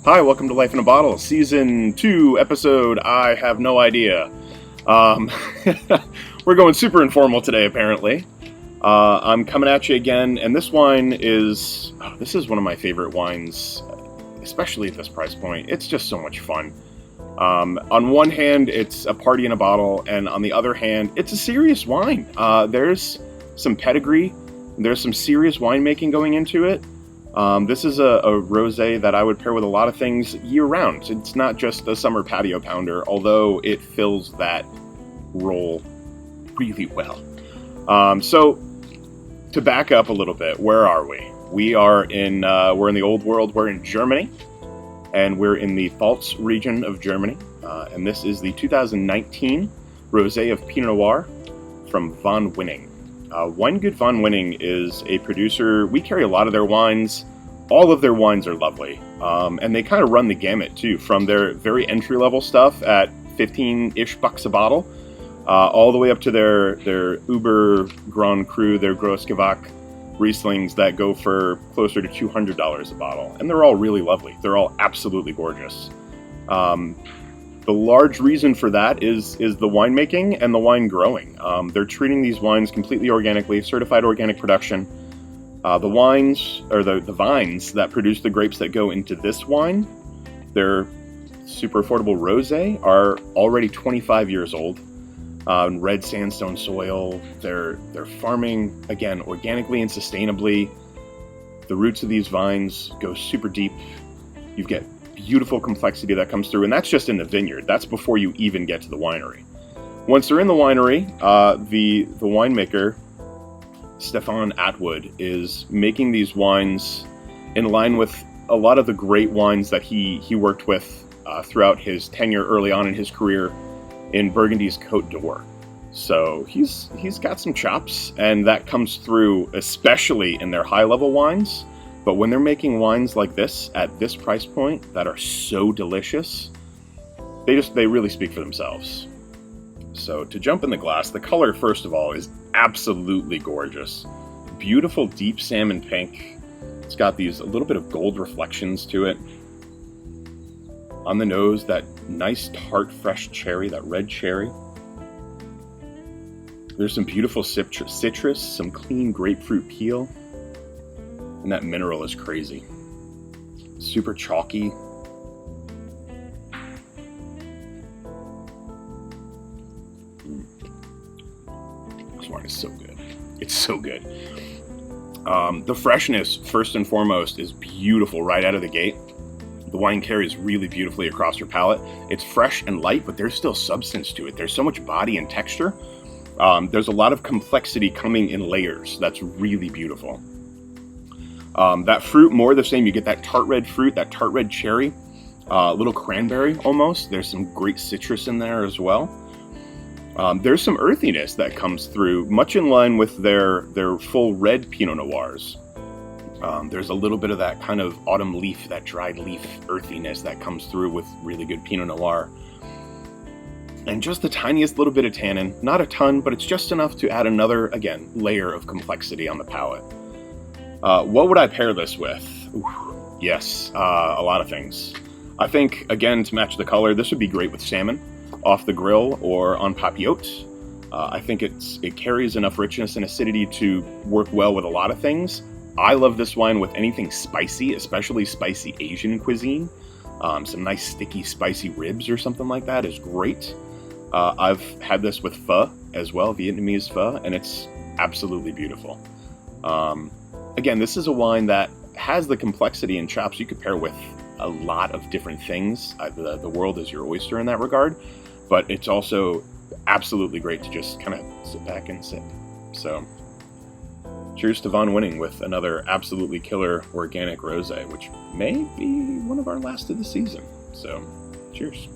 Hi, welcome to Life in a Bottle, Season 2, episode I have no idea. Um, we're going super informal today, apparently. I'm coming at you again, and this wine this is one of my favorite wines, especially at this price point. It's just so much fun. On one hand, it's a party in a bottle, and on the other hand, it's a serious wine. There's some pedigree, there's some serious winemaking going into it. This is a rosé that I would pair with a lot of things year-round. It's not just a summer patio pounder, although it fills that role really well. So, to back up a little bit, where are we? We're in the old world. We're in Germany, and we're in the Pfalz region of Germany. And this is the 2019 rosé of Pinot Noir from Von Winning. Weingut Von Winning is a producer. We carry a lot of their wines. All of their wines are lovely. And they kind of run the gamut, too, from their very entry-level stuff at 15-ish bucks a bottle, all the way up to their Uber Grand Cru, their Grossgewach Rieslings that go for closer to $200 a bottle. And they're all really lovely. They're all absolutely gorgeous. The large reason for that is the winemaking and the wine growing. They're treating these wines completely organically, certified organic production. The wines, or the vines that produce the grapes that go into this wine, their super affordable rosé, are already 25 years old. Red sandstone soil. They're farming, again, organically and sustainably. The roots of these vines go super deep. You get beautiful complexity that comes through, and that's just in the vineyard. That's before you even get to the winery. Once they're in the winery, the winemaker, Stefan Atwood, is making these wines in line with a lot of the great wines that he worked with throughout his tenure early on in his career in Burgundy's Côte d'Or. So he's got some chops, and that comes through especially in their high-level wines. But when they're making wines like this, at this price point, that are so delicious, they really speak for themselves. So to jump in the glass, the color, first of all, is absolutely gorgeous. Beautiful deep salmon pink. It's got these a little bit of gold reflections to it. On the nose, that nice tart fresh cherry, that red cherry. There's some beautiful citrus, some clean grapefruit peel. And that mineral is crazy. Super chalky. This wine is so good. It's so good. The freshness, first and foremost, is beautiful right out of the gate. The wine carries really beautifully across your palate. It's fresh and light, but there's still substance to it. There's so much body and texture. There's a lot of complexity coming in layers. That's really beautiful. That fruit, more the same. You get that tart red fruit, that tart red cherry, a little cranberry almost. There's some great citrus in there as well. There's some earthiness that comes through, much in line with their full red Pinot Noirs. There's a little bit of that kind of autumn leaf, that dried leaf earthiness that comes through with really good Pinot Noir. And just the tiniest little bit of tannin. Not a ton, but it's just enough to add another, again, layer of complexity on the palate. What would I pair this with? Ooh, yes, a lot of things. I think, again, to match the color, this would be great with salmon off the grill or on papillote. I think it carries enough richness and acidity to work well with a lot of things. I love this wine with anything spicy, especially spicy Asian cuisine. Some nice sticky spicy ribs or something like that is great. I've had this with pho as well, Vietnamese pho, and it's absolutely beautiful. Again, this is a wine that has the complexity and chops you could pair with a lot of different things. The world is your oyster in that regard, but it's also absolutely great to just kind of sit back and sip. So, cheers to Von Winning with another absolutely killer organic rosé, which may be one of our last of the season. So, cheers.